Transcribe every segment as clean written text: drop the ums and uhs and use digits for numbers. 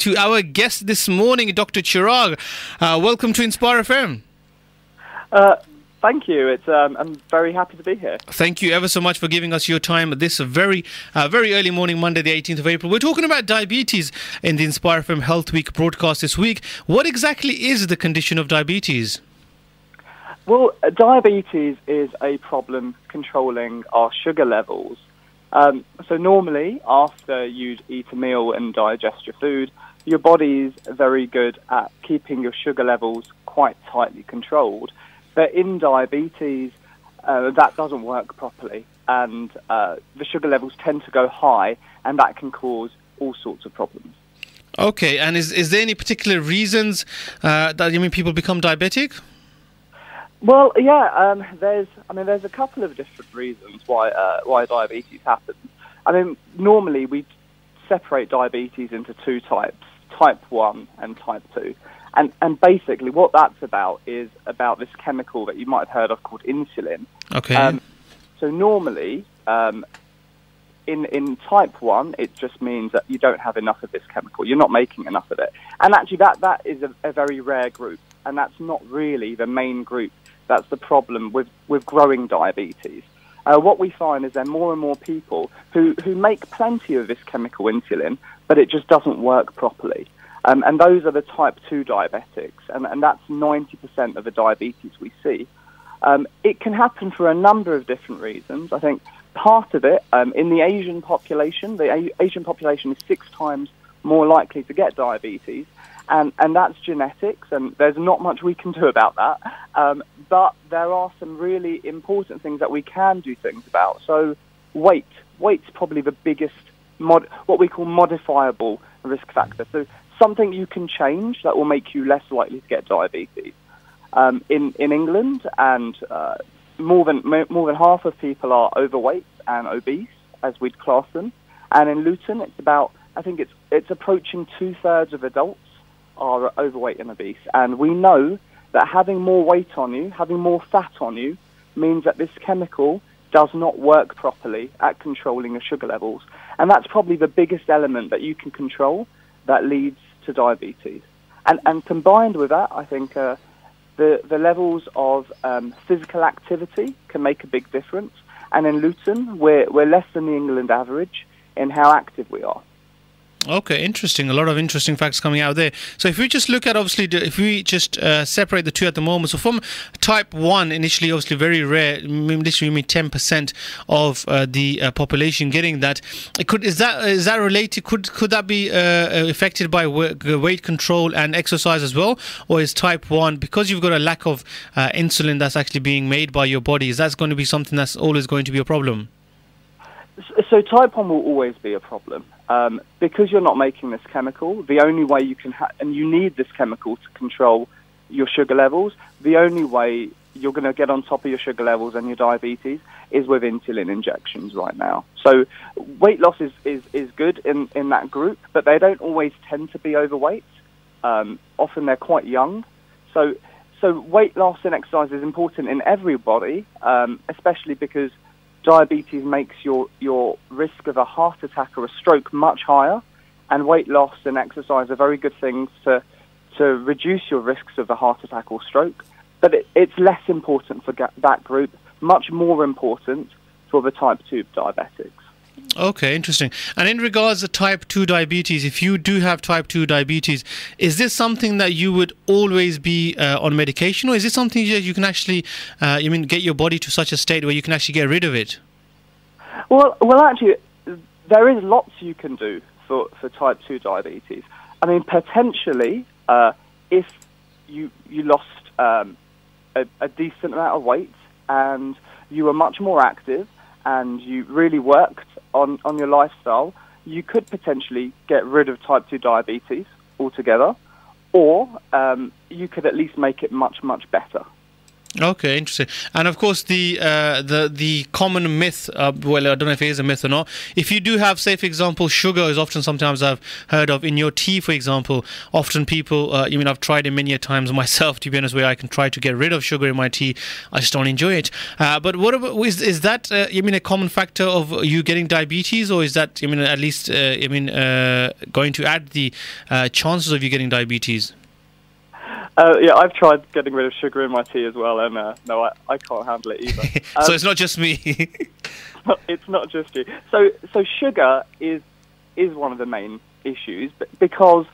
to our guest this morning, Dr. Chirag. Welcome to Inspire FM. Thank you. I'm very happy to be here. Thank you ever so much for giving us your time this very early morning, Monday, the 18th of April. We're talking about diabetes in the Inspire FM Health Week broadcast this week. What exactly is the condition of diabetes? Well, diabetes is a problem controlling our sugar levels. So normally, after you eat a meal and digest your food, your body's very good at keeping your sugar levels quite tightly controlled. But in diabetes, that doesn't work properly, and the sugar levels tend to go high, and that can cause all sorts of problems. Okay, and is there any particular reasons that people become diabetic? Well, yeah, there's a couple of different reasons why diabetes happens. Normally we separate diabetes into two types: type 1 and type 2. And basically what that's about is about this chemical that you might have heard of called insulin. Okay. So normally, in type 1, it just means that you don't have enough of this chemical. You're not making enough of it. And actually that is a very rare group, and that's not really the main group. That's the problem with growing diabetes. What we find is there are more and more people who make plenty of this chemical insulin, but it just doesn't work properly. And those are the type 2 diabetics, and that's 90% of the diabetes we see. It can happen for a number of different reasons. I think part of it, in the Asian population is 6 times more likely to get diabetes, and that's genetics, and there's not much we can do about that. But there are some really important things that we can do things about. So weight's probably the biggest, what we call modifiable risk factor. So something you can change that will make you less likely to get diabetes. In England, and more than half of people are overweight and obese, as we'd class them. And in Luton, it's approaching 2/3 of adults are overweight and obese. And we know that having more weight on you, having more fat on you, means that this chemical does not work properly at controlling your sugar levels. And that's probably the biggest element that you can control that leads to diabetes. And combined with that, I think the levels of physical activity can make a big difference. And in Luton, we're less than the England average in how active we are. Okay, interesting. A lot of interesting facts coming out there. So if we just look at, obviously, if we just separate the two at the moment. So from type 1, initially, obviously very rare, literally 10% of the population getting that. Is that related? Could that be affected by weight control and exercise as well? Or is type 1, because you've got a lack of insulin that's actually being made by your body, is that going to be something that's always going to be a problem? So type 1 will always be a problem. Because you're not making this chemical, the only way you can and you need this chemical to control your sugar levels, the only way you're going to get on top of your sugar levels and your diabetes is with insulin injections right now. So weight loss is good in that group, but they don't always tend to be overweight. Often they're quite young. So weight loss and exercise is important in everybody, especially because diabetes makes your risk of a heart attack or a stroke much higher, and weight loss and exercise are very good things to reduce your risks of a heart attack or stroke. But it's less important for that group, much more important for the type 2 diabetics. Okay, interesting. And in regards to type 2 diabetes, if you do have type 2 diabetes, is this something that you would always be on medication, or is this something that you can actually, get your body to such a state where you can actually get rid of it? Well, actually, there is lots you can do for type 2 diabetes. Potentially, if you lost a decent amount of weight and you were much more active and you really worked on your lifestyle, you could potentially get rid of type 2 diabetes altogether, or you could at least make it much, much better. Okay, interesting. And of course, the common myth. Well, I don't know if it is a myth or not. If you do have, say, for example, sugar is often sometimes I've heard of in your tea, for example. Often people, I've tried it many a times myself. To be honest, where I can try to get rid of sugar in my tea, I just don't enjoy it. But what about is that a common factor of you getting diabetes, or is that at least going to add the chances of you getting diabetes? Yeah, I've tried getting rid of sugar in my tea as well, and no, I can't handle it either. So it's not just me. It's not just you. So sugar is one of the main issues, because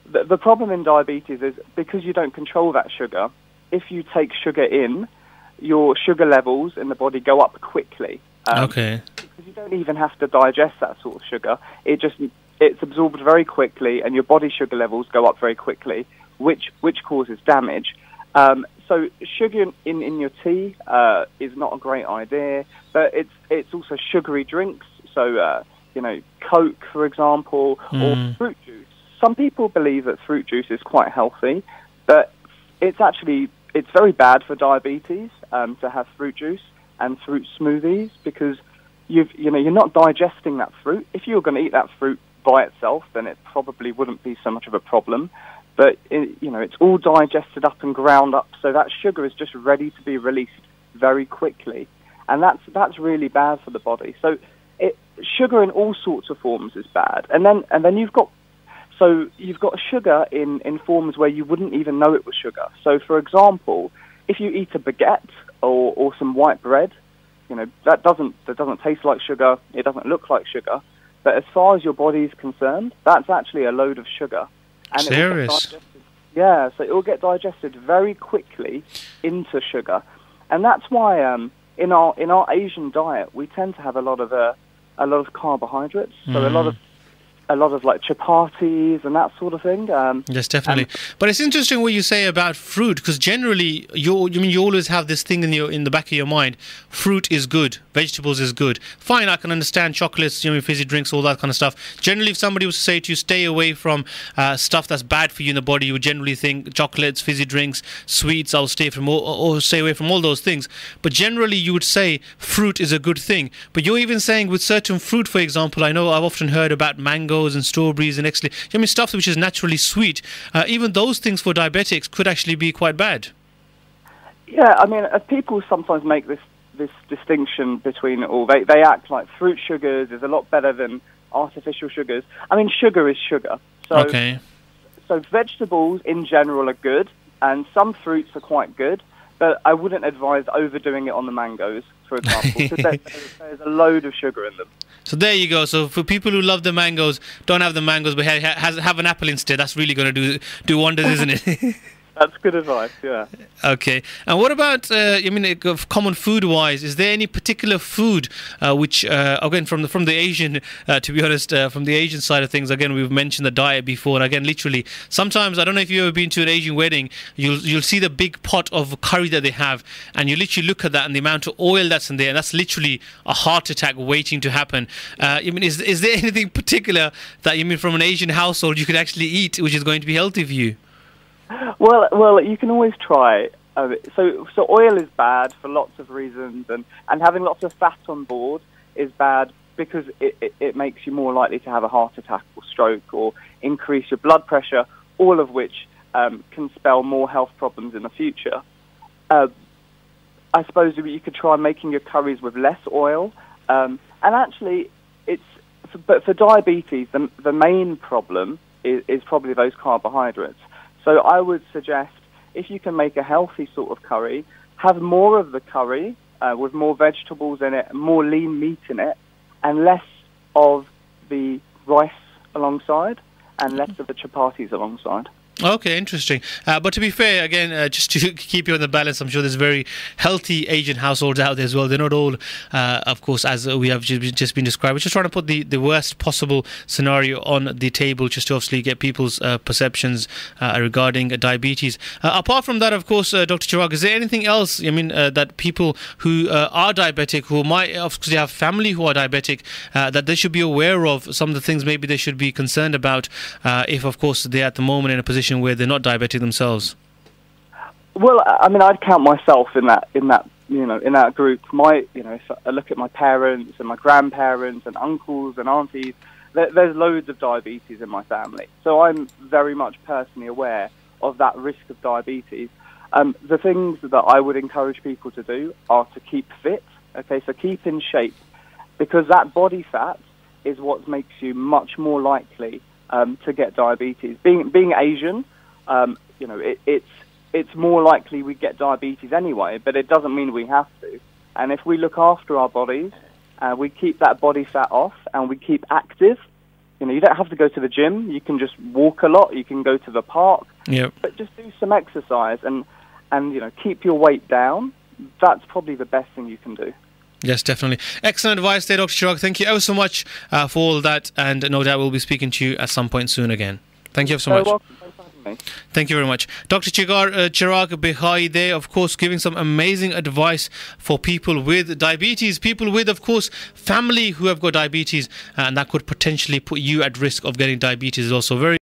the problem in diabetes is because you don't control that sugar. If you take sugar in, your sugar levels in the body go up quickly. Okay. Because you don't even have to digest that sort of sugar. It's absorbed very quickly, and your body sugar levels go up very quickly, which causes damage. So sugar in your tea is not a great idea, but it's also sugary drinks. So Coke, for example, or fruit juice. Some people believe that fruit juice is quite healthy, but it's very bad for diabetes to have fruit juice and fruit smoothies, because you're not digesting that fruit. If you were going to eat that fruit by itself, then it probably wouldn't be so much of a problem. But it's all digested up and ground up, so that sugar is just ready to be released very quickly, and that's really bad for the body. So sugar in all sorts of forms is bad, and then you've got sugar in forms where you wouldn't even know it was sugar. So, for example, if you eat a baguette or some white bread, that doesn't taste like sugar. It doesn't look like sugar, but as far as your body is concerned, that's actually a load of sugar. And serious? So it will get digested very quickly into sugar, and that's why in our Asian diet we tend to have a lot of carbohydrates. So a lot of like chapatis and that sort of thing. Yes, definitely. But it's interesting what you say about fruit, because generally you always have this thing in the back of your mind: fruit is good, vegetables is good. Fine, I can understand chocolates, fizzy drinks, all that kind of stuff. Generally, if somebody was to say to you, stay away from stuff that's bad for you in the body, you would generally think chocolates, fizzy drinks, sweets. I'll stay away from all those things. But generally, you would say fruit is a good thing. But you're even saying with certain fruit, for example, I know I've often heard about mango and strawberries and stuff which is naturally sweet. Even those things for diabetics could actually be quite bad. Yeah, people sometimes make this distinction between it all. They act like fruit sugars is a lot better than artificial sugars. Sugar is sugar. So vegetables in general are good, and some fruits are quite good, but I wouldn't advise overdoing it on the mangoes, for example, because there's a load of sugar in them. So there you go. So for people who love the mangoes, don't have the mangoes, but have an apple instead. That's really going to do wonders, isn't it? That's good advice, yeah. Okay. And what about, common food-wise, is there any particular food which, again, from the Asian, to be honest, from the Asian side of things, again, we've mentioned the diet before, and again, literally, sometimes, I don't know if you've ever been to an Asian wedding, you'll see the big pot of curry that they have, and you literally look at that and the amount of oil that's in there, and that's literally a heart attack waiting to happen. Is there anything particular that, from an Asian household you could actually eat, which is going to be healthy for you? Well, you can always try. So oil is bad for lots of reasons, and having lots of fat on board is bad because it makes you more likely to have a heart attack or stroke or increase your blood pressure, all of which can spell more health problems in the future. I suppose you could try making your curries with less oil, and actually, but for diabetes, the main problem is probably those carbohydrates. So I would suggest, if you can make a healthy sort of curry, have more of the curry with more vegetables in it, more lean meat in it, and less of the rice alongside, and less of the chapatis alongside. Okay, interesting. But to be fair, again, just to keep you on the balance, I'm sure there's very healthy Asian households out there as well. They're not all, of course, as we have just been described. We're just trying to put the worst possible scenario on the table, just to obviously get people's perceptions regarding diabetes. Apart from that, of course, Dr. Chirag, is there anything else, that people who are diabetic, who might, of course, have family who are diabetic, that they should be aware of, some of the things maybe they should be concerned about if, of course, they're at the moment in a position where they're not diabetic themselves? Well, I mean, I'd count myself in that in that group. If I look at my parents and my grandparents and uncles and aunties, there's loads of diabetes in my family. So I'm very much personally aware of that risk of diabetes. The things that I would encourage people to do are to keep fit. Okay, so keep in shape, because that body fat is what makes you much more likely to get diabetes. Being Asian, it's more likely we get diabetes anyway, but it doesn't mean we have to. And if we look after our bodies, we keep that body fat off, and we keep active. You don't have to go to the gym. You can just walk a lot. You can go to the park. Yep. But just do some exercise and keep your weight down. That's probably the best thing you can do. Yes, definitely. Excellent advice there, Dr. Chirag. Thank you ever so much for all that, and no doubt we'll be speaking to you at some point soon again. Thank you ever so much. Welcome. Thanks for having me. Thank you very much. Dr. Chirag Bakhai there, of course, giving some amazing advice for people with diabetes, people with, of course, family who have got diabetes, and that could potentially put you at risk of getting diabetes also. Very